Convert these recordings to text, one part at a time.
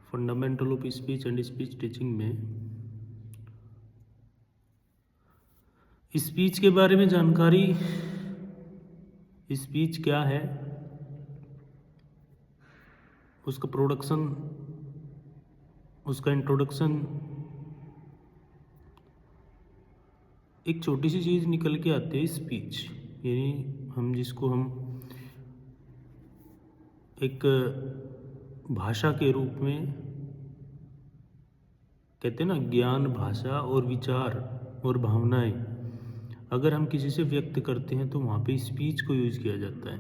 Fundamental of speech and speech teaching में speech के बारे में जानकारी। स्पीच क्या है, उसका प्रोडक्शन, उसका इंट्रोडक्शन। एक छोटी सी चीज़ निकल के आती है स्पीच, यानी हम जिसको हम एक भाषा के रूप में कहते हैं ना, ज्ञान, भाषा और विचार और भावनाएं अगर हम किसी से व्यक्त करते हैं तो वहाँ पे स्पीच को यूज़ किया जाता है।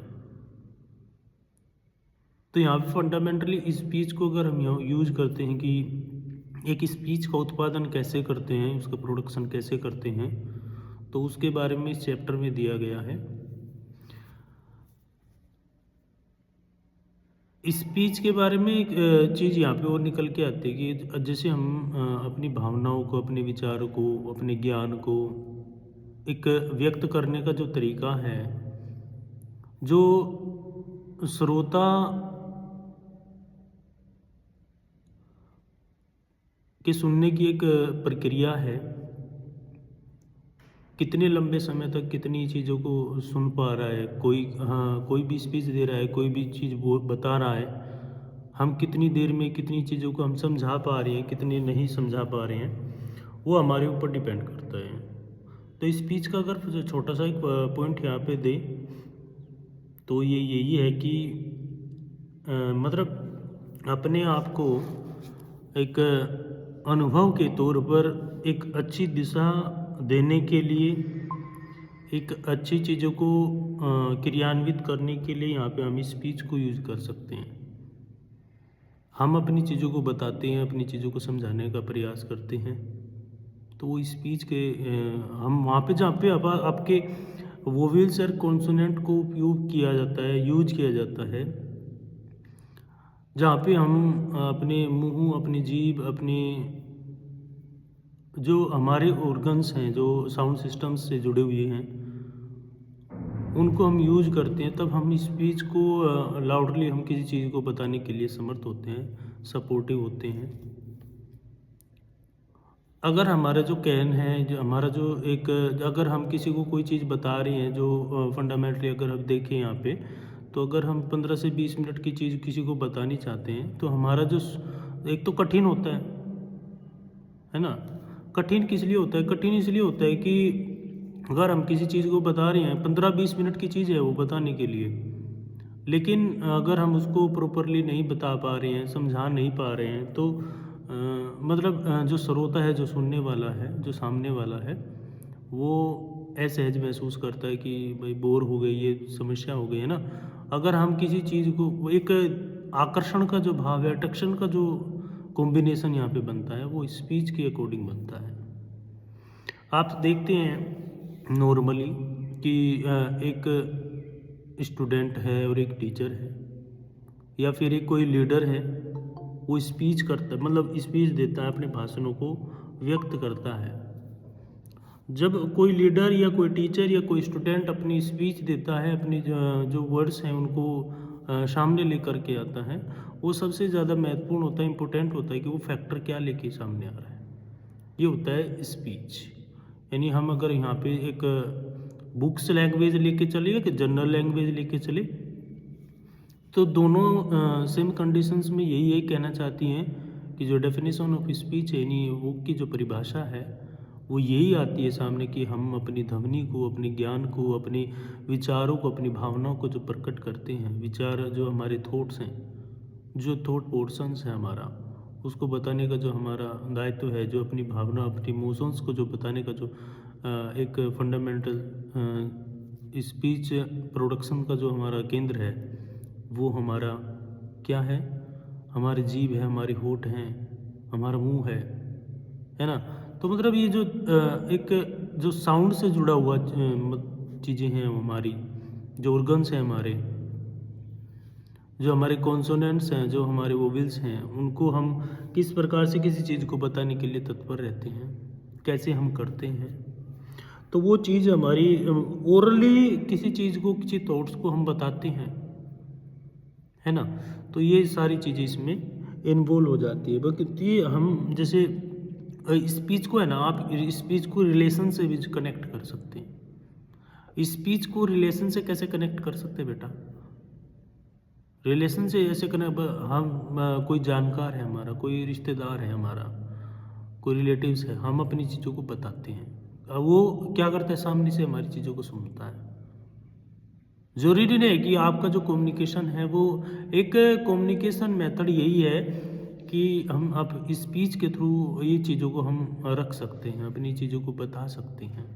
तो यहाँ पे फंडामेंटली स्पीच को अगर हम यूज़ करते हैं कि एक स्पीच का उत्पादन कैसे करते हैं, उसका प्रोडक्शन कैसे करते हैं, तो उसके बारे में इस चैप्टर में दिया गया है। स्पीच के बारे में एक चीज़ यहाँ पे और निकल के आती है कि जैसे हम अपनी भावनाओं को, अपने विचारों को, अपने ज्ञान को एक व्यक्त करने का जो तरीका है, जो श्रोता के सुनने की एक प्रक्रिया है, कितने लंबे समय तक कितनी चीज़ों को सुन पा रहा है, कोई भी स्पीच दे रहा है, कोई भी चीज़ वो बता रहा है, हम कितनी देर में कितनी चीज़ों को हम समझा पा रहे हैं, कितनी नहीं समझा पा रहे हैं, वो हमारे ऊपर डिपेंड करता है। तो स्पीच का अगर छोटा सा एक पॉइंट यहाँ पे दे तो ये यही है कि मतलब अपने आप को एक अनुभव के तौर पर एक अच्छी दिशा देने के लिए, एक अच्छी चीज़ों को क्रियान्वित करने के लिए यहाँ पे हम स्पीच को यूज़ कर सकते हैं। हम अपनी चीज़ों को बताते हैं, अपनी चीज़ों को समझाने का प्रयास करते हैं, तो वो स्पीच के हम वहाँ पे जहाँ पे आपके वोवेल्स और कॉन्सोनेंट को उपयोग किया जाता है, यूज किया जाता है, जहाँ पे हम अपने मुंह, अपनी जीभ, अपने जो हमारे ऑर्गन्स हैं, जो साउंड सिस्टम्स से जुड़े हुए हैं, उनको हम यूज करते हैं, तब हम स्पीच को लाउडली हम किसी चीज़ को बताने के लिए समर्थ होते हैं, सपोर्टिव होते हैं। अगर हमारा जो कहन है, जो हमारा जो एक, अगर हम किसी को कोई चीज़ बता रहे हैं जो फंडामेंटली अगर हम देखें यहाँ पे, तो अगर हम 15 से 20 मिनट की चीज़ किसी को बतानी चाहते हैं तो हमारा जो एक तो कठिन होता है ना। कठिन किस लिए होता है? कठिन इसलिए होता है कि अगर हम किसी चीज़ को बता रहे हैं, 15-20 मिनट की चीज़ है वो बताने के लिए, लेकिन अगर हम उसको प्रॉपरली नहीं बता पा रहे हैं, समझा नहीं पा रहे हैं, तो मतलब जो श्रोता है, जो सुनने वाला है, जो सामने वाला है, वो असहज महसूस करता है कि भाई बोर हो गई, ये समस्या हो गई है ना। अगर हम किसी चीज़ को, वो एक आकर्षण का जो भाव है, अट्रैक्शन का जो कॉम्बिनेशन यहाँ पे बनता है, वो स्पीच के अकॉर्डिंग बनता है। आप देखते हैं नॉर्मली कि एक स्टूडेंट है और एक टीचर है, या फिर एक कोई लीडर है, वो स्पीच करता है, मतलब स्पीच देता है, अपने भाषणों को व्यक्त करता है। जब कोई लीडर या कोई टीचर या कोई स्टूडेंट अपनी स्पीच देता है, अपनी जो वर्ड्स हैं उनको सामने लेकर के आता है, वो सबसे ज़्यादा महत्वपूर्ण होता है, इम्पोर्टेंट होता है कि वो फैक्टर क्या लेके सामने आ रहा है। ये होता है स्पीच। यानी हम अगर यहाँ पे एक बुक्स लैंग्वेज लेके चले या कि जनरल लैंग्वेज लेके चले, तो दोनों सेम कंडीशंस में यही कहना चाहती हैं कि जो डेफिनेशन ऑफ स्पीच है, यानी वो की जो परिभाषा है, वो यही आती है सामने कि हम अपनी ध्वनि को, अपने ज्ञान को, अपने विचारों को, अपनी भावनाओं को जो प्रकट करते हैं, विचार जो हमारे थॉट्स हैं, जो थॉट पोर्शंस है हमारा, उसको बताने का जो हमारा दायित्व है, जो अपनी भावना, अपनी इमोशंस को जो बताने का जो एक फंडामेंटल स्पीच प्रोडक्शन का जो हमारा केंद्र है, वो हमारा क्या है? हमारी जीभ है, हमारे होठ हैं, हमारा मुंह है ना। तो मतलब ये जो एक जो साउंड से जुड़ा हुआ चीज़ें हैं, हमारी जो ऑर्गन्स हैं, हमारे जो हमारे कॉन्सोनेंट्स हैं, जो हमारे वोवेल्स हैं, उनको हम किस प्रकार से किसी चीज़ को बताने के लिए तत्पर रहते हैं, कैसे हम करते हैं, तो वो चीज़ हमारी ओरली किसी चीज़ को, किसी थॉट्स को हम बताते हैं, है ना। तो ये सारी चीज़ें इसमें इन्वॉल्व हो जाती है। क्योंकि हम जैसे स्पीच को है ना, आप स्पीच को रिलेशन से भी कनेक्ट कर सकते हैं। स्पीच को रिलेशन से कैसे कनेक्ट कर सकते हैं बेटा? रिलेशन से ऐसे कनेक्ट, हम कोई जानकार है हमारा, कोई रिश्तेदार है हमारा, कोई रिलेटिव्स है, हम अपनी चीज़ों को बताते हैं, वो क्या करता है, सामने से हमारी चीज़ों को सुनता है। ज़रूरी नहीं है कि आपका जो कम्युनिकेशन है वो एक कम्युनिकेशन मेथड यही है कि हम अब स्पीच के थ्रू ये चीज़ों को हम रख सकते हैं, अपनी चीज़ों को बता सकते हैं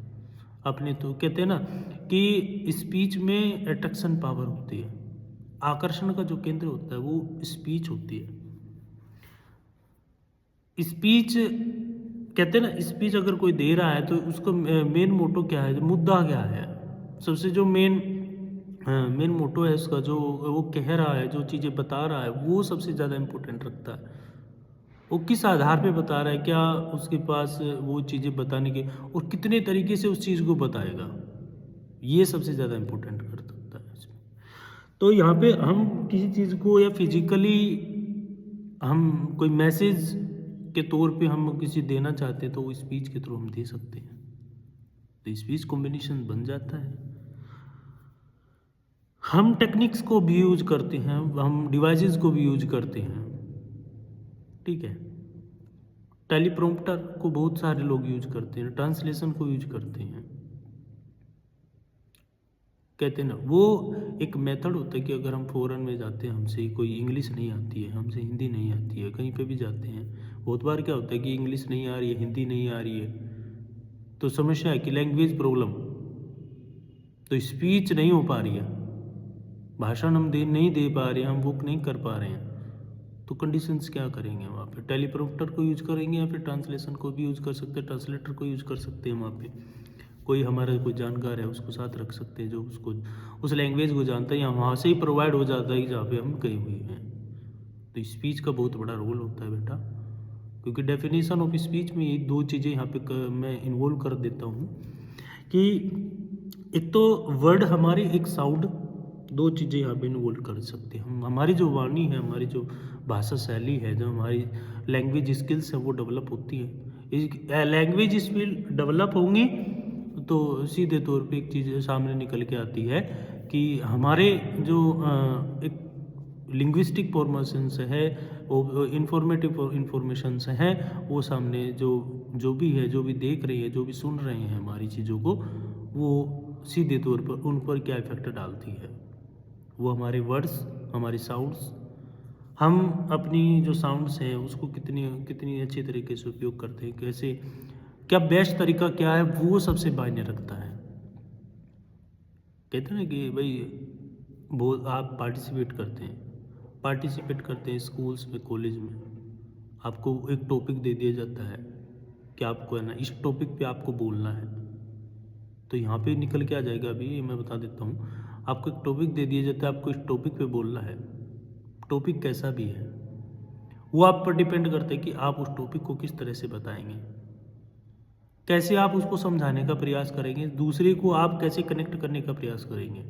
अपने। तो कहते हैं ना कि स्पीच में अट्रैक्शन पावर होती है, आकर्षण का जो केंद्र होता है वो स्पीच होती है। स्पीच कहते हैं ना, स्पीच अगर कोई दे रहा है तो उसका मेन मोटो क्या है, मुद्दा क्या है, सबसे जो मेन मोटो है उसका, जो वो कह रहा है, जो चीज़ें बता रहा है, वो सबसे ज़्यादा इम्पोर्टेंट रखता है। वो किस आधार पे बता रहा है, क्या उसके पास वो चीज़ें बताने के, और कितने तरीके से उस चीज़ को बताएगा, ये सबसे ज़्यादा इम्पोर्टेंट कर सकता है इसमें। तो यहाँ पे हम किसी चीज़ को या फिजिकली हम कोई मैसेज के तौर पे हम किसी देना चाहते हैं तो वो स्पीच के थ्रू हम दे सकते हैं, तो स्पीच कॉम्बिनेशन बन जाता है। हम टेक्निक्स को भी यूज करते हैं, हम डिवाइसेस को भी यूज करते हैं, ठीक है। टेलीप्रॉम्प्टर को बहुत सारे लोग यूज करते हैं, ट्रांसलेशन को यूज करते हैं। कहते हैं ना, वो एक मेथड होता है कि अगर हम फॉरेन में जाते हैं, हमसे कोई इंग्लिश नहीं आती है, हमसे हिंदी नहीं आती है, कहीं पे भी जाते हैं, बहुत बार क्या होता है कि इंग्लिश नहीं आ रही है, हिंदी नहीं आ रही है, तो समस्या है कि लैंग्वेज प्रॉब्लम, तो स्पीच नहीं हो पा रही है, भाषण हम नहीं दे पा रहे हैं, हम बुक नहीं कर पा रहे हैं, तो कंडीशंस क्या करेंगे वहाँ पे? टेलीप्रॉम्प्टर को यूज करेंगे या फिर ट्रांसलेशन को भी यूज कर सकते हैं, ट्रांसलेटर को यूज कर सकते हैं। वहाँ पे कोई हमारा कोई जानकार है उसको साथ रख सकते हैं, जो उसको उस लैंग्वेज को जानता है, या वहाँ से ही प्रोवाइड हो जाता है जहाँ पे हम गए हुए हैं। तो स्पीच का बहुत बड़ा रोल होता है बेटा, क्योंकि डेफिनेशन ऑफ स्पीच में ये दो चीज़ें यहाँ पे मैं इन्वॉल्व कर देता हूँ कि एक तो वर्ड हमारी, एक साउंड, दो चीज़ें यहाँ पे इन्वॉल्व कर सकते हैं हम। हमारी जो वाणी है, हमारी जो भाषा शैली है, जो हमारी लैंग्वेज स्किल्स है वो डेवलप होती है। लैंग्वेज स्किल डेवलप होंगी तो सीधे तौर पे एक चीज़ सामने निकल के आती है कि हमारे जो एक लिंग्विस्टिक फॉर्मेशंस है, वो इंफॉर्मेटिव इंफॉर्मेशंस हैं, वो सामने जो भी है, जो भी देख रही है, जो भी सुन रहे हैं हमारी चीज़ों को, वो सीधे तौर पर उन पर क्या इफेक्ट डालती है, वो हमारे वर्ड्स, हमारे साउंड्स, हम अपनी जो साउंड्स हैं उसको कितनी कितनी अच्छी तरीके से उपयोग करते हैं, कैसे, क्या बेस्ट तरीका क्या है, वो सबसे मायने रखता है। कहते हैं ना कि भाई वो आप पार्टिसिपेट करते हैं स्कूल्स में, कॉलेज में, आपको एक टॉपिक दे दिया जाता है कि आपको है ना इस टॉपिक पे आपको बोलना है, तो यहाँ पे निकल के आ जाएगा। अभी मैं बता देता हूँ, आपको एक टॉपिक दे दिया जाता है, आपको इस टॉपिक पे बोलना है, टॉपिक कैसा भी है वो आप पर डिपेंड करता है कि आप उस टॉपिक को किस तरह से बताएंगे, कैसे आप उसको समझाने का प्रयास करेंगे, दूसरे को आप कैसे कनेक्ट करने का प्रयास करेंगे।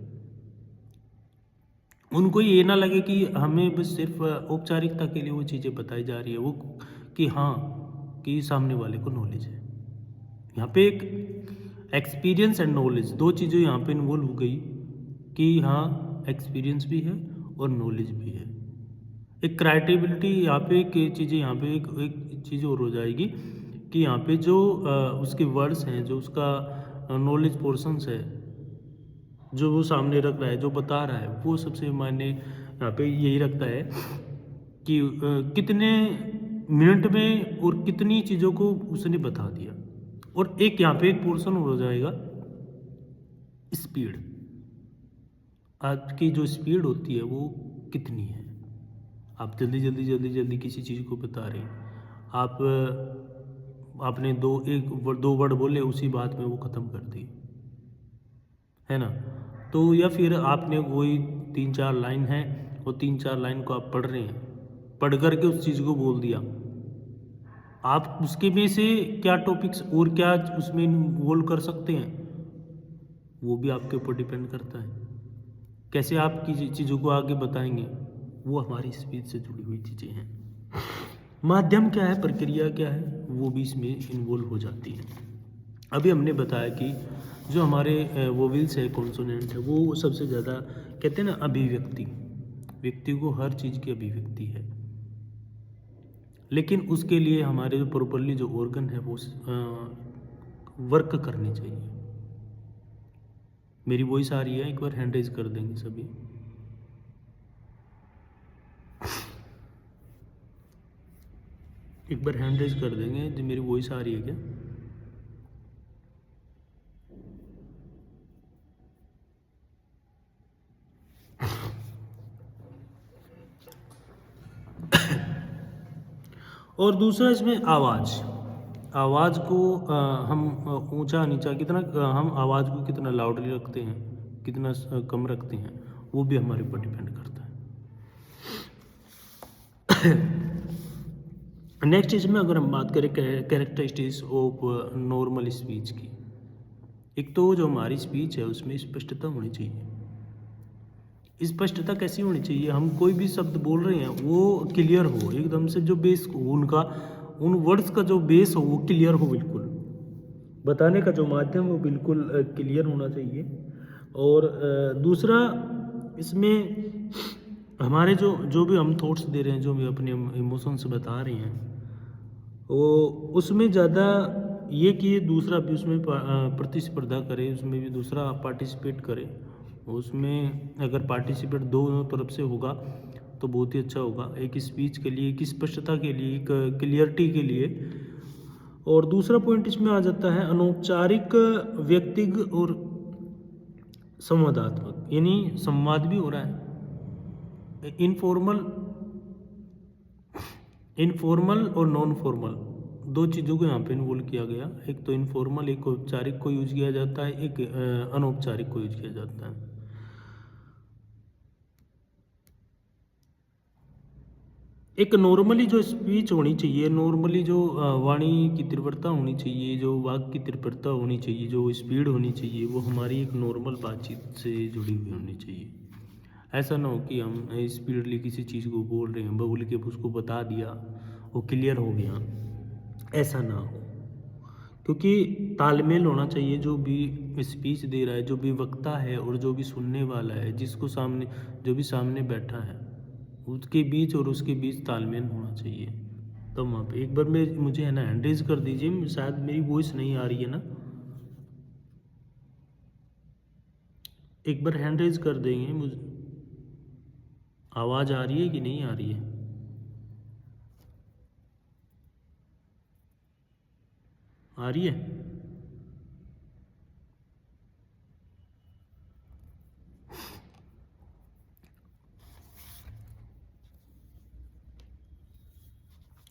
उनको ये ना लगे कि हमें बस सिर्फ औपचारिकता के लिए वो चीज़ें बताई जा रही है, वो कि हाँ, कि सामने वाले को नॉलेज है। यहाँ पे एक एक्सपीरियंस एंड नॉलेज, दो चीज़ें यहाँ पे इन्वॉल्व हो गई कि हाँ, एक्सपीरियंस भी है और नॉलेज भी है। एक क्राइटेबिलिटी यहाँ पे, एक चीज़ें यहाँ पे एक चीज़ और हो जाएगी कि यहाँ पे जो उसके वर्ड्स हैं, जो उसका नॉलेज पोर्शंस है, जो वो सामने रख रहा है, जो बता रहा है, वो सबसे मायने यहाँ पे यही रखता है कि कितने मिनट में और कितनी चीज़ों को उसने बता दिया। और एक यहाँ पे एक पोर्शन हो जाएगा स्पीड, आपकी जो स्पीड होती है वो कितनी है, आप जल्दी किसी चीज़ को बता रहे हैं, आपने दो वर्ड बोले, उसी बात में वो ख़त्म कर दी, है ना। तो या फिर आपने वही 3-4 लाइन है, और 3-4 लाइन को आप पढ़ रहे हैं, पढ़ करके उस चीज़ को बोल दिया, आप उसके में से क्या टॉपिक्स और क्या उसमें इन्वॉल्व कर सकते हैं, वो भी आपके ऊपर डिपेंड करता है। कैसे आप चीज़ों को आगे बताएंगे, वो हमारी स्पीच से जुड़ी हुई चीज़ें हैं। माध्यम क्या है, प्रक्रिया क्या है, वो भी इसमें इन्वॉल्व हो जाती है। अभी हमने बताया कि जो हमारे वोवेल्स है, कॉन्सोनेंट है, वो सबसे ज़्यादा कहते हैं ना अभिव्यक्ति, व्यक्ति को हर चीज़ की अभिव्यक्ति है, लेकिन उसके लिए हमारे जो प्रॉपरली जो ऑर्गन है वो वर्क करने चाहिए। मेरी वॉइस आ रही है? एक बार हैंड रेज कर देंगे सभी। एक बार हैंड रेज कर देंगे जो मेरी वॉइस आ रही है क्या? और दूसरा इसमें आवाज़ को हम ऊंचा नीचा कितना हम आवाज़ को कितना लाउडली रखते हैं, कितना कम रखते हैं, वो भी हमारे ऊपर डिपेंड करता है। नेक्स्ट इसमें अगर हम बात करें कैरेक्टरिस्टिक्स ऑफ नॉर्मल स्पीच की, एक तो जो हमारी स्पीच है उसमें स्पष्टता होनी चाहिए। स्पष्टता कैसी होनी चाहिए, हम कोई भी शब्द बोल रहे हैं वो क्लियर हो एकदम से, जो बेस उनका उन वर्ड्स का जो बेस हो वो क्लियर हो, बिल्कुल बताने का जो माध्यम वो बिल्कुल क्लियर होना चाहिए। और दूसरा इसमें हमारे जो भी हम थॉट्स दे रहे हैं, जो भी अपने इमोशंस बता रहे हैं, वो उसमें ज़्यादा ये कि दूसरा भी उसमें प्रतिस्पर्धा करे, उसमें भी दूसरा पार्टिसिपेट करे। उसमें अगर पार्टिसिपेट दोनों तरफ से होगा तो बहुत ही अच्छा होगा, एक स्पीच के लिए, एक स्पष्टता के लिए, एक क्लियरिटी के लिए। और दूसरा पॉइंट इसमें आ जाता है अनौपचारिक, व्यक्तिगत और संवादात्मक, यानी संवाद भी हो रहा है, इनफॉर्मल और नॉन फॉर्मल दो चीज़ों को यहाँ पे इन्वॉल्व किया गया। एक तो इनफॉर्मल, एक औपचारिक को यूज किया जाता है, एक अनौपचारिक को यूज किया जाता है। एक नॉर्मली जो स्पीच होनी चाहिए, नॉर्मली जो वाणी की तीव्रता होनी चाहिए, जो वाक की तीव्रता होनी चाहिए, जो स्पीड होनी चाहिए, वो हमारी एक नॉर्मल बातचीत से जुड़ी हुई होनी चाहिए। ऐसा ना हो कि हम स्पीडली किसी चीज़ को बोल रहे हैं, बोल के उसको बता दिया, वो क्लियर हो गया, ऐसा ना हो। क्योंकि तालमेल होना चाहिए, जो भी स्पीच दे रहा है, जो भी वक्ता है और जो भी सुनने वाला है, जिसको सामने जो भी सामने बैठा है, उसके बीच और उसके बीच तालमेल होना चाहिए। तो वहाँ पे एक बार मुझे है ना हैंड रेज कर दीजिए, शायद मेरी वॉइस नहीं आ रही है ना, एक बार हैंड रेज कर देंगे, मुझे आवाज़ आ रही है कि नहीं आ रही है? आ रही है?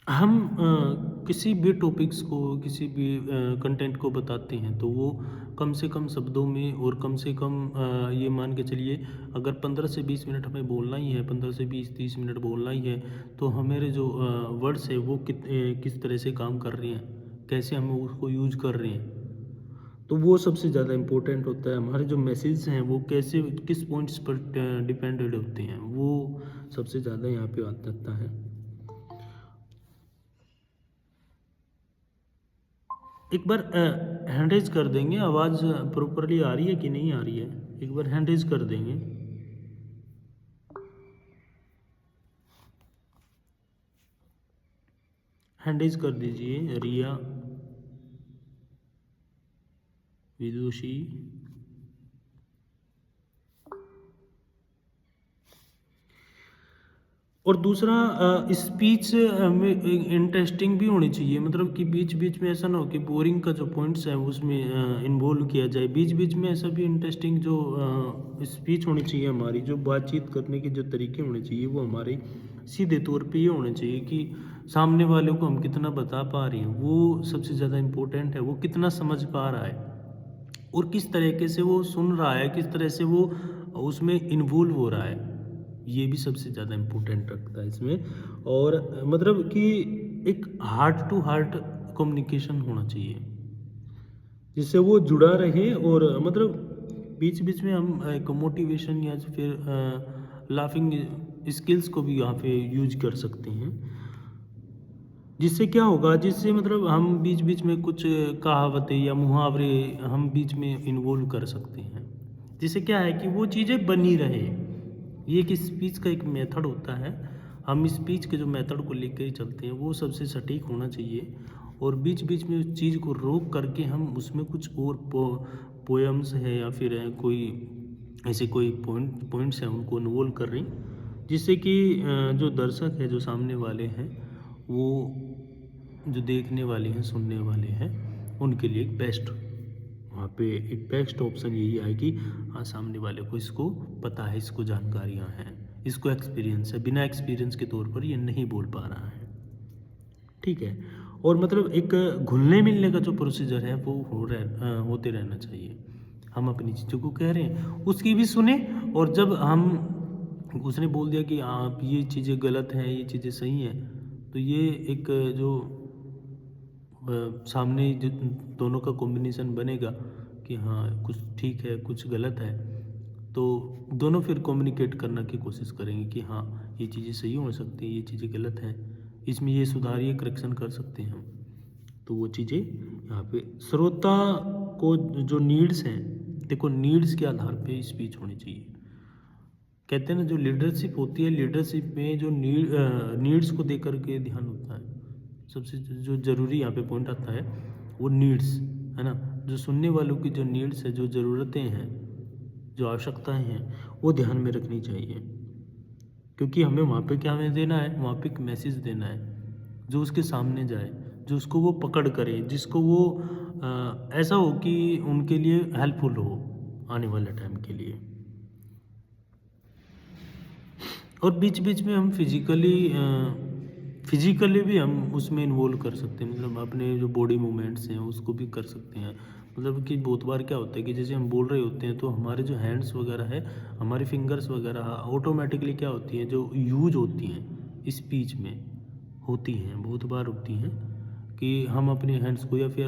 हम किसी भी टॉपिक्स को, किसी भी कंटेंट को बताते हैं तो वो कम से कम शब्दों में और कम से कम ये मान के चलिए, अगर 15 से 20 मिनट हमें बोलना ही है, 15 से 20-30 मिनट बोलना ही है, तो हमारे जो वर्ड्स है वो किस तरह से काम कर रहे हैं, कैसे हम उसको यूज कर रहे हैं, तो वो सबसे ज़्यादा इम्पोर्टेंट होता है। हमारे जो मैसेज हैं वो कैसे, किस पॉइंट्स पर डिपेंडेड होते हैं, वो सबसे ज़्यादा यहाँ पे आ जाता है। एक बार हैंड रेज कर देंगे, आवाज़ प्रॉपरली आ रही है कि नहीं आ रही है, एक बार हैंड रेज कर देंगे। हैंड रेज कर दीजिए, रिया विदुषी, और दूसरा स्पीच में इंटरेस्टिंग भी होनी चाहिए, मतलब कि बीच बीच में ऐसा ना हो कि बोरिंग का जो पॉइंट्स है उसमें इन्वॉल्व किया जाए, बीच बीच में ऐसा भी इंटरेस्टिंग जो स्पीच होनी चाहिए, हमारी जो बातचीत करने के जो तरीके होने चाहिए वो हमारे सीधे तौर पे ये होने चाहिए कि सामने वाले को हम कितना बता पा रहे हैं, वो सबसे ज़्यादा इम्पोर्टेंट है, वो कितना समझ पा रहा है और किस तरीके से वो सुन रहा है, किस तरह से वो उसमें इन्वॉल्व हो रहा है, ये भी सबसे ज़्यादा इम्पोर्टेंट रखता है इसमें। और मतलब कि एक हार्ट टू हार्ट कम्युनिकेशन होना चाहिए जिससे वो जुड़ा रहे, और मतलब बीच बीच में हम एक मोटिवेशन या फिर लाफिंग स्किल्स को भी यहाँ पे यूज कर सकते हैं। जिससे क्या होगा, जिससे मतलब हम बीच बीच में कुछ कहावतें या मुहावरे हम बीच में इन्वॉल्व कर सकते हैं, जिससे क्या है कि वो चीज़ें बनी रहे। ये एक स्पीच का एक मेथड होता है, हम स्पीच के जो मेथड को लेकर ही चलते हैं वो सबसे सटीक होना चाहिए, और बीच बीच में उस चीज़ को रोक करके हम उसमें कुछ और पोएम्स है या फिर है कोई ऐसे कोई पॉइंट्स हैं उनको इन्वॉल्व कर रही, जिससे कि जो दर्शक है, जो सामने वाले हैं, वो जो देखने वाले हैं, सुनने वाले हैं, उनके लिए एक बेस्ट, वहाँ पे एक बेस्ट ऑप्शन यही है कि हाँ, सामने वाले को इसको पता है, इसको जानकारियाँ हैं, इसको एक्सपीरियंस है, बिना एक्सपीरियंस के तौर पर ये नहीं बोल पा रहा है। ठीक है। और मतलब एक घुलने मिलने का जो प्रोसीजर है वो होते रहना चाहिए। हम अपनी चीज़ों को कह रहे हैं, उसकी भी सुने, और जब हम उसने बोल दिया कि आप ये चीज़ें गलत हैं, ये चीज़ें सही हैं, तो ये एक जो सामने जो दोनों का कॉम्बिनेशन बनेगा कि हाँ, कुछ ठीक है, कुछ गलत है, तो दोनों फिर कम्युनिकेट करने की कोशिश करेंगे कि हाँ, ये चीज़ें सही हो सकती हैं, ये चीज़ें गलत हैं, इसमें ये सुधार, ये करेक्शन कर सकते हैं हम। तो वो चीज़ें यहाँ पे श्रोता को जो नीड्स हैं, देखो नीड्स के आधार पे स्पीच होनी चाहिए। कहते हैं ना, जो लीडरशिप होती है, लीडरशिप में जो नीड्स को देकर के ध्यान होता है। सबसे जो ज़रूरी यहाँ पे पॉइंट आता है वो नीड्स है ना, जो सुनने वालों की जो नीड्स है, जो ज़रूरतें हैं, जो आवश्यकताएं हैं, वो ध्यान में रखनी चाहिए, क्योंकि हमें वहाँ पे क्या हमें देना है, वहाँ पे एक मैसेज देना है जो उसके सामने जाए, जो उसको वो पकड़ करे, जिसको वो ऐसा हो कि उनके लिए हेल्पफुल हो आने वाले टाइम के लिए। और बीच बीच में हम फिजिकली भी हम उसमें इन्वॉल्व कर सकते हैं, मतलब अपने जो बॉडी मूवमेंट्स हैं उसको भी कर सकते हैं। मतलब कि बहुत बार क्या होता है कि जैसे हम बोल रहे होते हैं तो हमारे जो हैंड्स वगैरह है, हमारी फिंगर्स वगैरह ऑटोमेटिकली क्या होती हैं, जो यूज होती हैं स्पीच में, होती हैं, बहुत बार होती हैं कि हम अपने हैंड्स को या फिर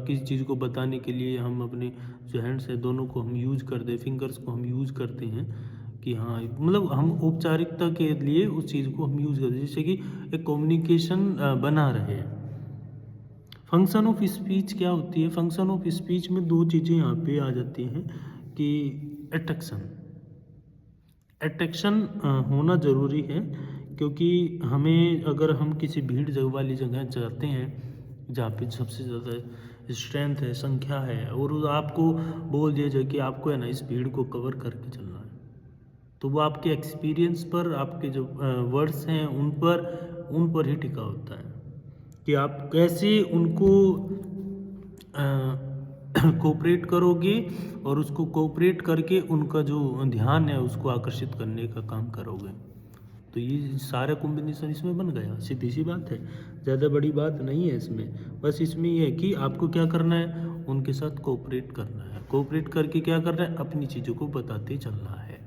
किसी चीज़ को बताने के लिए हम अपने जो हैंड्स हैं दोनों को हम यूज करते हैं, फिंगर्स को हम यूज करते हैं कि हाँ, मतलब हम औपचारिकता के लिए उस चीज़ को हम यूज़ करते हैं, जिससे कि एक कम्युनिकेशन बना रहे। फंक्शन ऑफ स्पीच क्या होती है? फंक्शन ऑफ स्पीच में दो चीज़ें यहाँ पे आ जाती हैं कि अट्रैक्शन, अट्रैक्शन होना ज़रूरी है, क्योंकि हमें अगर हम किसी भीड़ जगह वाली जगह जाते हैं जहाँ पे सबसे ज़्यादा स्ट्रेंथ है, संख्या है, और आपको बोल दिया जाए कि आपको है ना इस भीड़ को कवर करके चलना है, तो वो आपके एक्सपीरियंस पर, आपके जो वर्ड्स हैं उन पर ही टिका होता है कि आप कैसे उनको कोऑपरेट करोगे और उसको कोऑपरेट करके उनका जो ध्यान है उसको आकर्षित करने का काम करोगे। तो ये सारा कॉम्बिनेशन इसमें बन गया, सीधी सी बात है, ज़्यादा बड़ी बात नहीं है इसमें। बस इसमें ये है कि आपको क्या करना है, उनके साथ कोऑपरेट करना है, कोऑपरेट करके क्या करना है, अपनी चीज़ों को बताते चलना है।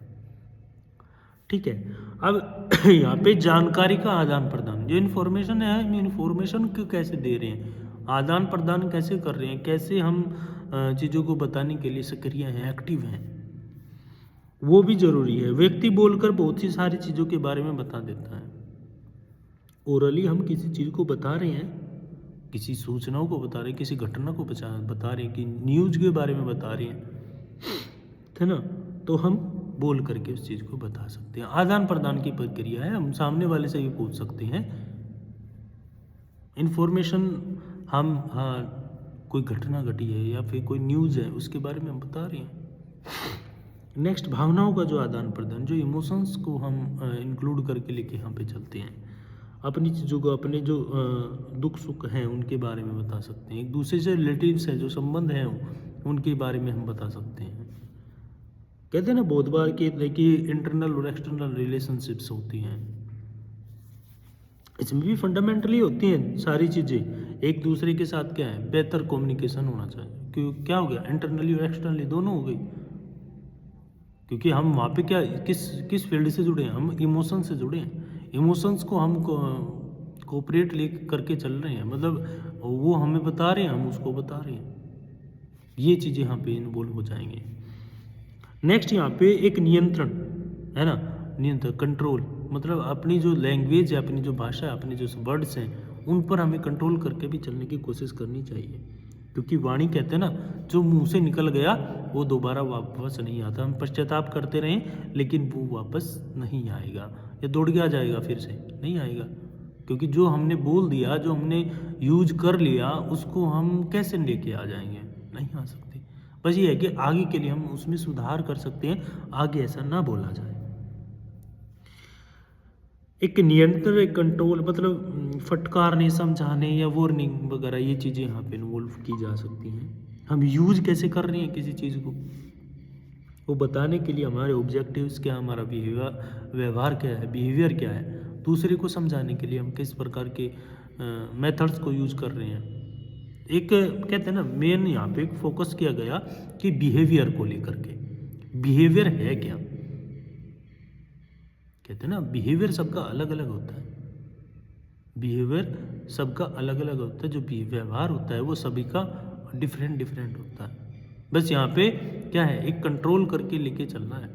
ठीक है। अब यहाँ पे जानकारी का आदान प्रदान, जो इन्फॉर्मेशन है, हम इन्फॉर्मेशन को कैसे दे रहे हैं, आदान प्रदान कैसे कर रहे हैं, कैसे हम चीज़ों को बताने के लिए सक्रिय हैं, एक्टिव हैं, वो भी ज़रूरी है। व्यक्ति बोलकर बहुत सी सारी चीज़ों के बारे में बता देता है। ओरली हम किसी चीज़ को बता रहे हैं, किसी सूचनाओं को बता रहे हैं, किसी घटना को बता रहे हैं, कि न्यूज़ के बारे में बता रहे हैं, है ना, तो हम बोल करके उस चीज़ को बता सकते हैं। आदान प्रदान की प्रक्रिया है, हम सामने वाले से भी पूछ सकते हैं इन्फॉर्मेशन, हम हाँ, कोई घटना घटी है या फिर कोई न्यूज़ है उसके बारे में हम बता रहे हैं। नेक्स्ट, भावनाओं का जो आदान प्रदान, जो इमोशंस को हम इंक्लूड करके लेके यहाँ पे चलते हैं, अपनी चीज़ों को, अपने जो दुख सुख हैं उनके बारे में बता सकते हैं, एक दूसरे से रिलेटिव्स हैं, जो संबंध हैं उनके बारे में हम बता सकते हैं। कहते हैं ना बहुत बार कि इंटरनल और एक्सटर्नल रिलेशनशिप्स होती हैं, इसमें भी फंडामेंटली होती हैं सारी चीज़ें। एक दूसरे के साथ क्या है, बेहतर कम्युनिकेशन होना चाहिए, क्यों क्या हो गया, इंटरनली और एक्सटर्नली दोनों हो गई, क्योंकि हम वहाँ पे क्या किस फील्ड से जुड़े हैं, हम इमोशन से जुड़े हैं, इमोशंस को हम कोऑपरेट ले करके चल रहे हैं, मतलब वो हमें बता रहे हैं, हम उसको बता रहे हैं, ये चीज़ें यहाँ पे इन्वॉल्व हो जाएंगे। नेक्स्ट, यहाँ पे एक नियंत्रण है ना, नियंत्रण, कंट्रोल, मतलब अपनी जो लैंग्वेज है, अपनी जो भाषा है, अपने जो वर्ड्स हैं उन पर हमें कंट्रोल करके भी चलने की कोशिश करनी चाहिए, क्योंकि वाणी कहते हैं ना, जो मुंह से निकल गया वो दोबारा वापस नहीं आता। हम पश्चाताप करते रहें लेकिन वो वापस नहीं आएगा, या दौड़ के आ जाएगा फिर से, नहीं आएगा, क्योंकि जो हमने बोल दिया, जो हमने यूज कर लिया, उसको हम कैसे लेके आ जाएंगे, नहीं आ सकते। बस ये है कि आगे के लिए हम उसमें सुधार कर सकते हैं, आगे ऐसा ना बोला जाए। एक नियंत्रण, एक कंट्रोल, मतलब फटकारने, समझाने या वार्निंग वगैरह, ये चीज़ें यहाँ पे इन्वॉल्व की जा सकती हैं। हम यूज कैसे कर रहे हैं किसी चीज़ को, वो बताने के लिए हमारे ऑब्जेक्टिव्स क्या, हमारा व्यवहार क्या है, बिहेवियर क्या है, दूसरे को समझाने के लिए हम किस प्रकार के मेथड्स को यूज कर रहे हैं। एक कहते हैं ना, मेन यहाँ पे फोकस किया गया कि बिहेवियर को लेकर के, बिहेवियर है क्या। कहते हैं ना, बिहेवियर सबका अलग अलग होता है, बिहेवियर सबका अलग अलग होता है, जो व्यवहार होता है वो सभी का डिफरेंट डिफरेंट होता है। बस यहाँ पे क्या है, एक कंट्रोल करके लेके चलना है,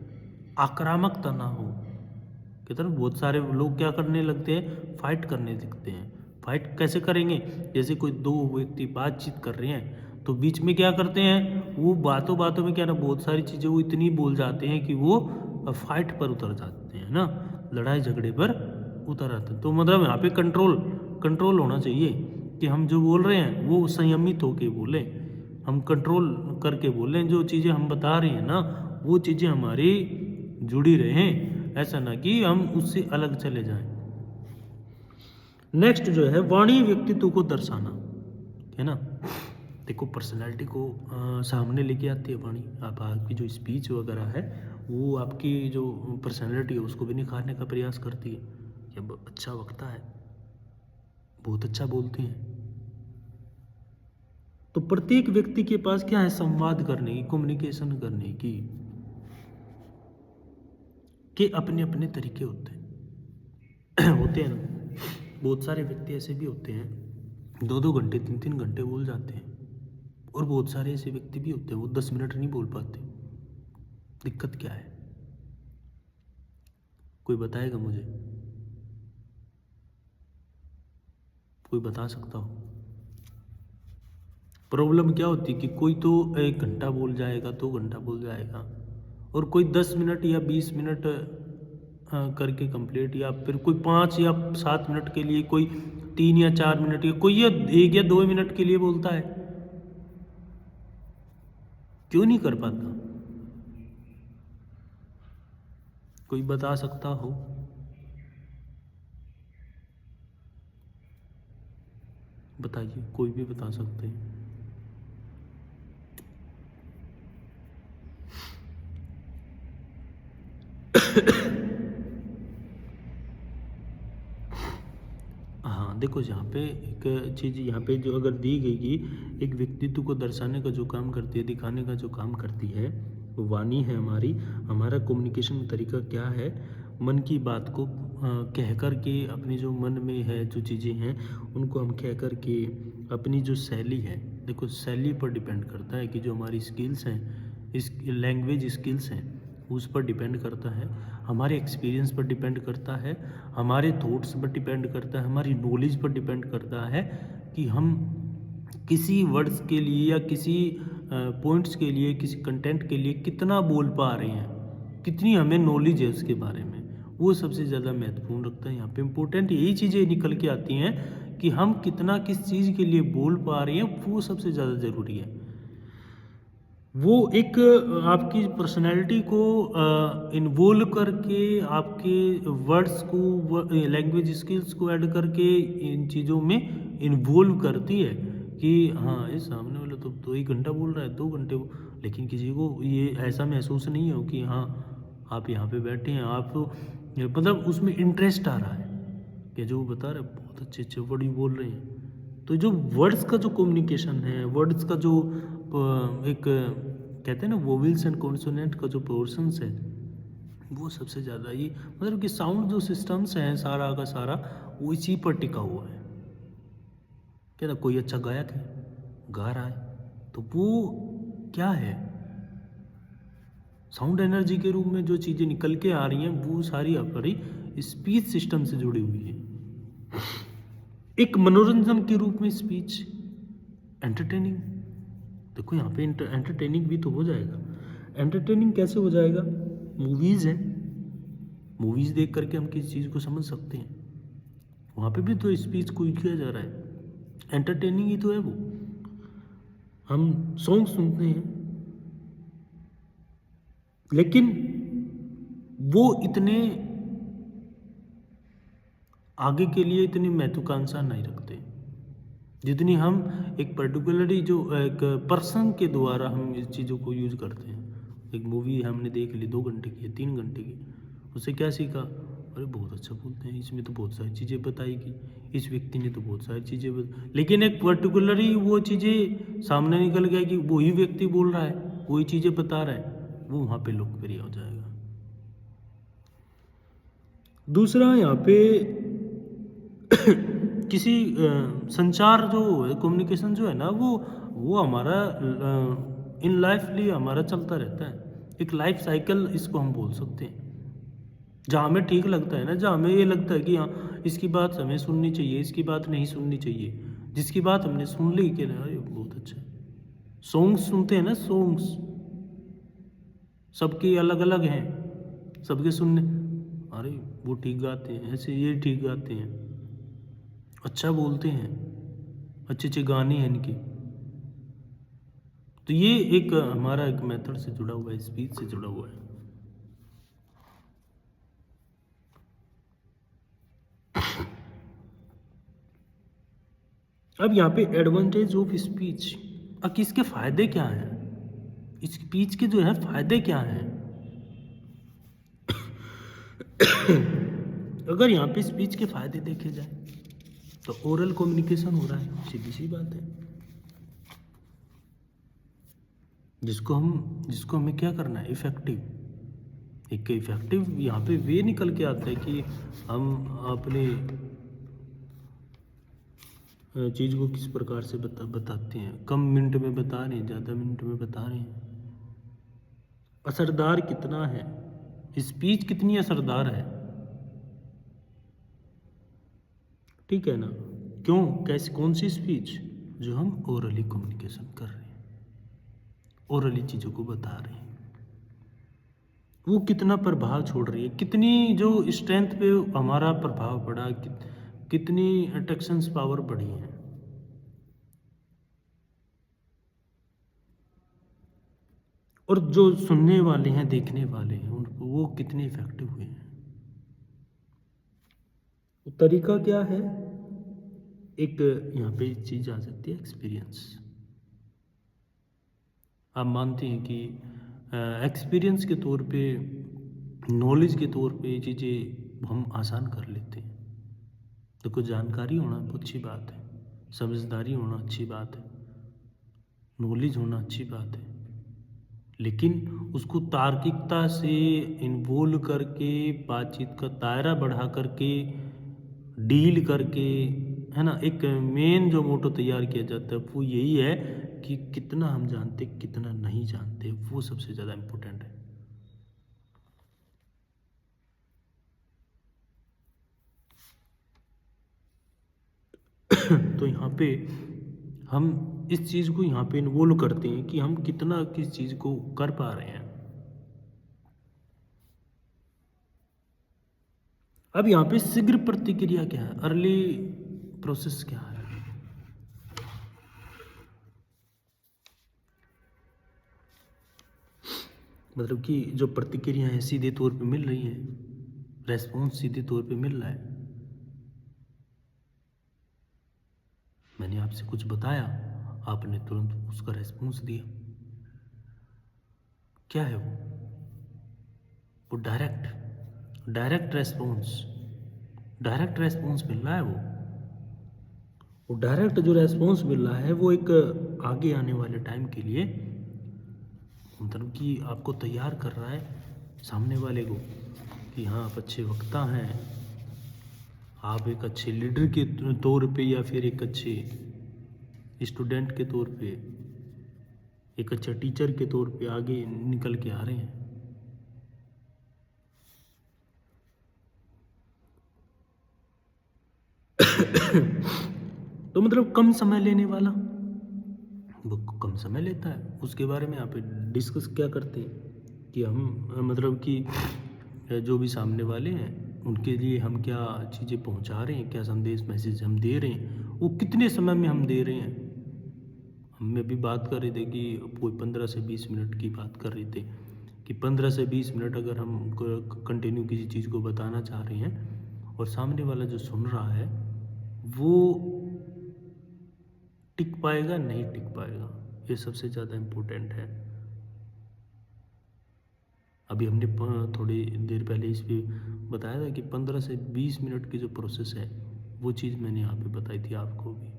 आक्रामकता ना हो। कहते हैं ना, बहुत सारे लोग क्या करने लगते हैं, फाइट करने लगते हैं। फाइट कैसे करेंगे, जैसे कोई दो व्यक्ति बातचीत कर रहे हैं तो बीच में क्या करते हैं, वो बातों बातों में क्या ना, बहुत सारी चीज़ें वो इतनी बोल जाते हैं कि वो फाइट पर उतर जाते हैं ना, लड़ाई झगड़े पर उतर आते हैं। तो मतलब यहाँ पे कंट्रोल होना चाहिए कि हम जो बोल रहे हैं वो संयमित होके बोलें, हम कंट्रोल करके बोलें, जो चीज़ें हम बता रहे हैं ना वो चीज़ें हमारी जुड़ी रहें, ऐसा ना कि हम उससे अलग चले जाएं। नेक्स्ट जो है, वाणी व्यक्तित्व को दर्शाना, है ना। देखो, पर्सनैलिटी को सामने लेके आती है वाणी। आप आपकी जो स्पीच वगैरह है वो आपकी जो पर्सनैलिटी है उसको भी निखारने का प्रयास करती है। ये अच्छा वक्ता है, बहुत अच्छा बोलते हैं। तो प्रत्येक व्यक्ति के पास क्या है, संवाद करने की, कम्युनिकेशन करने की के अपने अपने तरीके होते हैं होते हैं ना। बहुत सारे व्यक्ति ऐसे भी होते हैं 2-2 घंटे 3-3 घंटे बोल जाते हैं, और बहुत सारे ऐसे व्यक्ति भी होते हैं वो 10 मिनट नहीं बोल पाते। दिक्कत क्या है, कोई बताएगा मुझे, कोई बता सकता हो प्रॉब्लम क्या होती है? कि कोई तो 1 घंटा बोल जाएगा, 2 घंटा बोल जाएगा, और कोई 10 मिनट या 20 मिनट करके कंप्लीट, या फिर कोई 5 या 7 मिनट के लिए, कोई 3 या 4 मिनट के, कोई या 1 या 2 मिनट के लिए बोलता है। क्यों नहीं कर पाता, कोई बता सकता हो? बताइए, कोई भी बता सकते हैं। हाँ, देखो, यहाँ पे एक चीज़ यहाँ पे जो अगर दी गई कि एक व्यक्तित्व को दर्शाने का जो काम करती है, दिखाने का जो काम करती है, वो वाणी है हमारी। हमारा कम्युनिकेशन तरीका क्या है, मन की बात को कह कर के, अपने जो मन में है जो चीज़ें हैं उनको हम कह कर के, अपनी जो शैली है, देखो शैली पर डिपेंड करता है कि जो हमारी स्किल्स हैं, इस लैंग्वेज स्किल्स हैं, उस पर डिपेंड करता है, हमारे एक्सपीरियंस पर डिपेंड करता है, हमारे थॉट्स पर डिपेंड करता है, हमारी नॉलेज पर डिपेंड करता है कि हम किसी वर्ड्स के लिए या किसी पॉइंट्स के लिए, किसी कंटेंट के लिए कितना बोल पा रहे हैं, कितनी हमें नॉलेज है उसके बारे में, वो सबसे ज़्यादा महत्वपूर्ण रखता है। यहाँ पे इम्पोर्टेंट यही चीज़ें निकल के आती हैं कि हम कितना किस चीज़ के लिए बोल पा रहे हैं, वो सबसे ज़्यादा ज़रूरी है। वो एक आपकी पर्सनैलिटी को इन्वॉल्व करके, आपके वर्ड्स को, लैंग्वेज स्किल्स को ऐड करके इन चीज़ों में इन्वॉल्व करती है कि हाँ, ये सामने वाला तो 2 ही घंटा बोल रहा है, 2 घंटे लेकिन किसी को ये ऐसा महसूस नहीं हो कि हाँ, आप यहाँ पे बैठे हैं, आप मतलब उसमें इंटरेस्ट आ रहा है कि जो वो बता रहे हैं बहुत अच्छे अच्छे वर्ड ही बोल रहे हैं। तो जो वर्ड्स का जो कम्युनिकेशन है, वर्ड्स का जो एक कहते हैं ना वोवेल्स एंड कॉन्सोनेंट का जो पोर्शंस है, वो सबसे ज़्यादा ये, मतलब कि साउंड जो सिस्टम्स हैं सारा का सारा वो इसी पर टिका हुआ है। क्या ना, कोई अच्छा गायक है, गा रहा है, तो वो क्या है, साउंड एनर्जी के रूप में जो चीज़ें निकल के आ रही हैं वो सारी हमारी स्पीच सिस्टम से जुड़ी हुई है। एक मनोरंजन के रूप में स्पीच, एंटरटेनिंग। देखो यहाँ पे एंटरटेनिंग भी तो हो जाएगा। एंटरटेनिंग कैसे हो जाएगा? मूवीज़ है, मूवीज़ देख करके हम किसी चीज़ को समझ सकते हैं, वहाँ पे भी तो स्पीच को किया जा रहा है, एंटरटेनिंग ही तो है वो। हम सॉन्ग सुनते हैं, लेकिन वो इतने आगे के लिए इतनी महत्वाकांक्षा नहीं रखते जितनी हम एक पर्टिकुलरली जो एक पर्सन के द्वारा हम इस चीज़ों को यूज करते हैं। एक मूवी हमने देख ली 2 घंटे की, 3 घंटे की, उससे क्या सीखा? अरे बहुत अच्छा बोलते हैं, इसमें तो बहुत सारी चीज़ें बताई गई, इस व्यक्ति ने तो बहुत सारी चीज़ें लेकिन एक पर्टिकुलरली वो चीज़ें सामने निकल गया कि वही व्यक्ति बोल रहा है, वही चीज़ें बता रहा है, वो वहाँ पे लोकप्रिय हो जाएगा। दूसरा यहाँ पे किसी संचार जो है, कम्युनिकेशन जो है ना, वो हमारा इन लाइफली हमारा चलता रहता है। एक लाइफ साइकिल इसको हम बोल सकते हैं। जहाँ हमें ठीक लगता है ना, जहाँ हमें ये लगता है कि हाँ इसकी बात हमें सुननी चाहिए, इसकी बात नहीं सुननी चाहिए, जिसकी बात हमने सुन ली कि अरे बहुत अच्छा। सॉन्ग्स सुनते हैं ना, सॉन्ग्स सबके अलग अलग हैं, सबके सुनने, अरे वो ठीक गाते हैं, ऐसे ये ठीक गाते हैं, अच्छा बोलते हैं, अच्छे अच्छे गाने हैं इनके। तो ये एक हमारा एक मेथड से जुड़ा हुआ है, स्पीच से जुड़ा हुआ है। अब यहाँ पे एडवांटेज ऑफ स्पीच, अब इसके फायदे क्या हैं? स्पीच के जो है फायदे क्या हैं? अगर यहाँ पे स्पीच के फायदे देखे जाए तो ओरल कम्युनिकेशन हो रहा है, सीधी सी बात है। जिसको हमें क्या करना है? इफेक्टिव। एक इफेक्टिव यहाँ पे वे निकल के आता है कि हम अपने चीज़ को किस प्रकार से बताते हैं। कम मिनट में बता रहे हैं, ज़्यादा मिनट में बता रहे हैं, असरदार कितना है, स्पीच कितनी असरदार है, ठीक है ना? क्यों? कैसे? कौन सी स्पीच? जो हम ओरली कम्युनिकेशन कर रहे हैं, ओरली चीज़ों को बता रहे हैं, वो कितना प्रभाव छोड़ रही है, कितनी जो स्ट्रेंथ पे हमारा प्रभाव पड़ा, कितनी अट्रैक्शंस पावर बढ़ी है। और जो सुनने वाले हैं, देखने वाले हैं, उनको वो कितने इफेक्टिव हुए हैं। तो तरीका क्या है? एक यहाँ पे चीज़ आ सकती है, एक्सपीरियंस। आप मानते हैं कि एक्सपीरियंस के तौर पे, नॉलेज के तौर पे ये चीज़ें हम आसान कर लेते हैं। तो कुछ जानकारी होना बहुत अच्छी बात है, समझदारी होना अच्छी बात है, नॉलेज होना अच्छी बात है, लेकिन उसको तार्किकता से इन्वॉल्व करके, बातचीत का दायरा बढ़ा करके, डील करके, है ना, एक मेन जो मोटो तैयार किया जाता है वो यही है कि कितना हम जानते, कितना नहीं जानते, वो सबसे ज़्यादा इम्पोर्टेंट है। तो यहाँ पे हम इस चीज़ को यहाँ पे इन्वॉल्व करते हैं कि हम कितना किस चीज़ को कर पा रहे हैं। अब यहाँ पे शीघ्र प्रतिक्रिया क्या है, अर्ली प्रोसेस क्या है? मतलब कि जो प्रतिक्रिया है सीधे तौर पे मिल रही है, रेस्पॉन्स सीधे तौर पे मिल रहा है। मैंने आपसे कुछ बताया, आपने तुरंत उसका रेस्पॉन्स दिया। क्या है वो डायरेक्ट रेस्पॉन्स मिल रहा है। वो डायरेक्ट जो रेस्पॉन्स मिल रहा है वो एक आगे आने वाले टाइम के लिए, मतलब कि आपको तैयार कर रहा है सामने वाले को कि हाँ आप अच्छे वक्ता हैं, आप एक अच्छे लीडर के तौर पे या फिर एक अच्छे स्टूडेंट के तौर पे, एक अच्छा टीचर के तौर पे आगे निकल के आ रहे हैं। तो मतलब कम समय लेने वाला वो कम समय लेता है, उसके बारे में यहाँ पे डिस्कस क्या करते हैं कि हम मतलब कि जो भी सामने वाले हैं उनके लिए हम क्या चीज़ें पहुंचा रहे हैं, क्या संदेश मैसेज हम दे रहे हैं, वो कितने समय में हम दे रहे हैं। हम भी बात कर रहे थे कि कोई 15 से 20 मिनट की बात कर रहे थे कि 15 से 20 मिनट अगर हम कंटिन्यू किसी चीज़ को बताना चाह रहे हैं और सामने वाला जो सुन रहा है वो टिक पाएगा नहीं टिक पाएगा, ये सबसे ज़्यादा इम्पोर्टेंट है। अभी हमने थोड़ी देर पहले इस पे बताया था कि 15 से 20 मिनट की जो प्रोसेस है वो चीज़ मैंने यहाँ पे बताई थी आपको भी।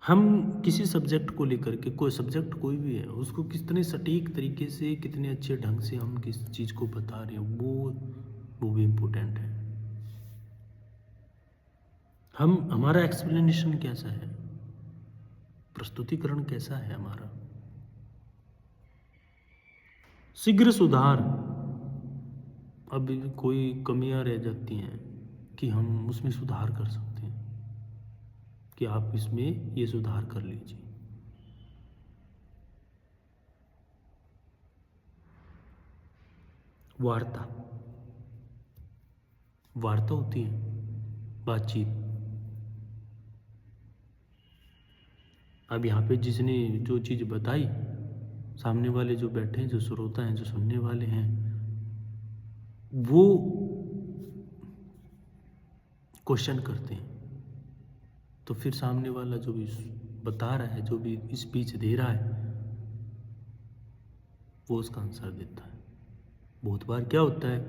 हम किसी सब्जेक्ट को लेकर के, कोई सब्जेक्ट कोई भी है, उसको कितने सटीक तरीके से कितने अच्छे ढंग से हम किस चीज़ को बता रहे हैं वो भी इम्पोर्टेंट है। हमारा एक्सप्लेनेशन कैसा है, प्रस्तुतिकरण कैसा है हमारा, शीघ्र सुधार। अब कोई कमियां रह जाती हैं कि हम उसमें सुधार कर सकते हैं कि आप इसमें ये सुधार कर लीजिए। वार्ता वार्ता होती है बातचीत। अब यहाँ पे जिसने जो चीज़ बताई, सामने वाले जो बैठे हैं, जो श्रोता हैं, जो सुनने वाले हैं, वो क्वेश्चन करते हैं, तो फिर सामने वाला जो भी बता रहा है, जो भी स्पीच दे रहा है, वो उसका आंसर देता है। बहुत बार क्या होता है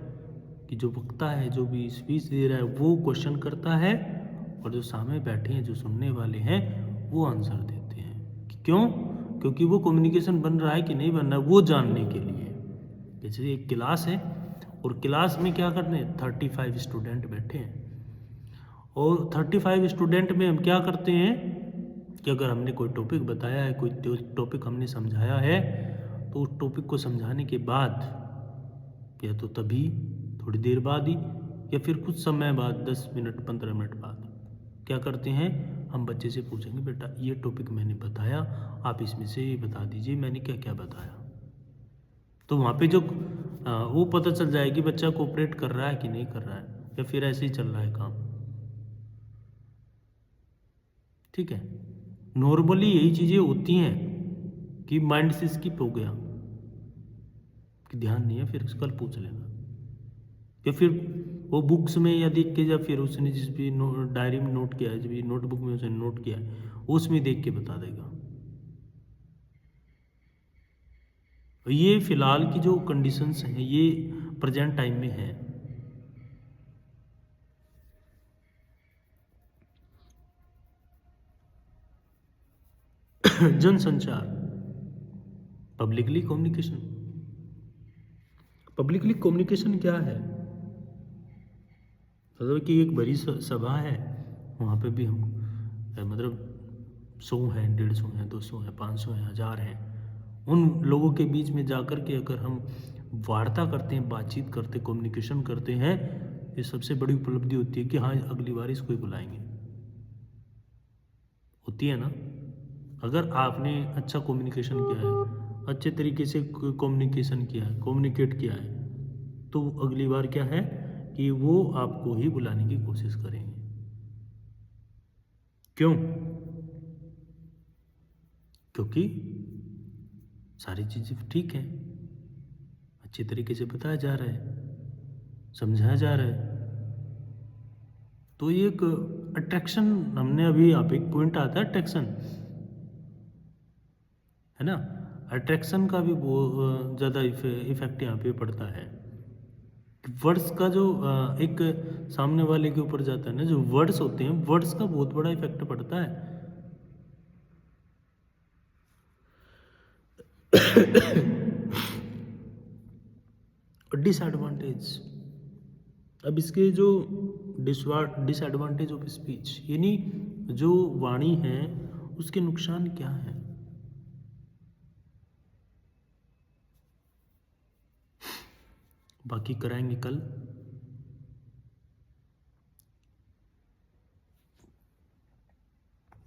कि जो वक्ता है, जो भी स्पीच दे रहा है, वो क्वेश्चन करता है और जो सामने बैठे हैं, जो सुनने वाले हैं, वो आंसर देते हैं। क्यों? क्योंकि वो कम्युनिकेशन बन रहा है कि नहीं बन रहा है, वो जानने के लिए। जैसे एक क्लास है और क्लास में क्या करने, 35 स्टूडेंट बैठे हैं और 35 स्टूडेंट में हम क्या करते हैं कि अगर हमने कोई टॉपिक बताया है, कोई टॉपिक हमने समझाया है, तो उस टॉपिक को समझाने के बाद या तो तभी थोड़ी देर बाद ही या फिर कुछ समय बाद 10 मिनट 15 मिनट बाद क्या करते हैं, हम बच्चे से पूछेंगे, बेटा ये टॉपिक मैंने बताया, आप इसमें से बता दीजिए मैंने क्या क्या बताया। तो वहाँ पे जो वो पता चल जाए कि बच्चा कोऑपरेट कर रहा है कि नहीं कर रहा है, या फिर ऐसे ही चल रहा है काम। ठीक है, नॉर्मली यही चीज़ें होती हैं कि माइंड से स्किप हो गया कि ध्यान नहीं है, फिर कल पूछ लेना, या फिर वो बुक्स में या देख के, या फिर उसने जिस भी डायरी में नोट किया है, जो भी नोटबुक में उसने नोट किया है, उसमें देख के बता देगा। ये फिलहाल की जो कंडीशंस हैं, ये प्रेजेंट टाइम में है। जनसंचार, पब्लिकली कम्युनिकेशन। पब्लिकली कम्युनिकेशन क्या है? मतलब कि एक बड़ी सभा है, वहाँ पे भी हम मतलब 100 हैं, 150 हैं, 200 हैं, 500 हैं, 1000 हैं, उन लोगों के बीच में जाकर के अगर हम वार्ता करते हैं, बातचीत करते, कम्युनिकेशन करते हैं, ये सबसे बड़ी उपलब्धि होती है कि हाँ अगली बार इसको ही बुलाएंगे। होती है ना? अगर आपने अच्छा कम्युनिकेशन किया है, अच्छे तरीके से कम्युनिकेशन किया है, कम्युनिकेट किया है, तो अगली बार क्या है कि वो आपको ही बुलाने की कोशिश करेंगे। क्यों? क्योंकि सारी चीज़ें ठीक है, अच्छे तरीके से बताया जा रहा है, समझाया जा रहा है, तो ये एक अट्रैक्शन, हमने अभी आप एक पॉइंट आता है अट्रैक्शन, है ना? अट्रैक्शन का भी बहुत ज़्यादा इफेक्ट यहाँ पे पड़ता है। वर्ड्स का जो एक सामने वाले के ऊपर जाता है ना, जो वर्ड्स होते हैं, वर्ड्स का बहुत बड़ा इफेक्ट पड़ता है। डिसएडवांटेज, अब इसके जो डिसएडवांटेज ऑफ स्पीच, यानी जो वाणी है उसके नुकसान क्या है? बाकी कराएंगे कल।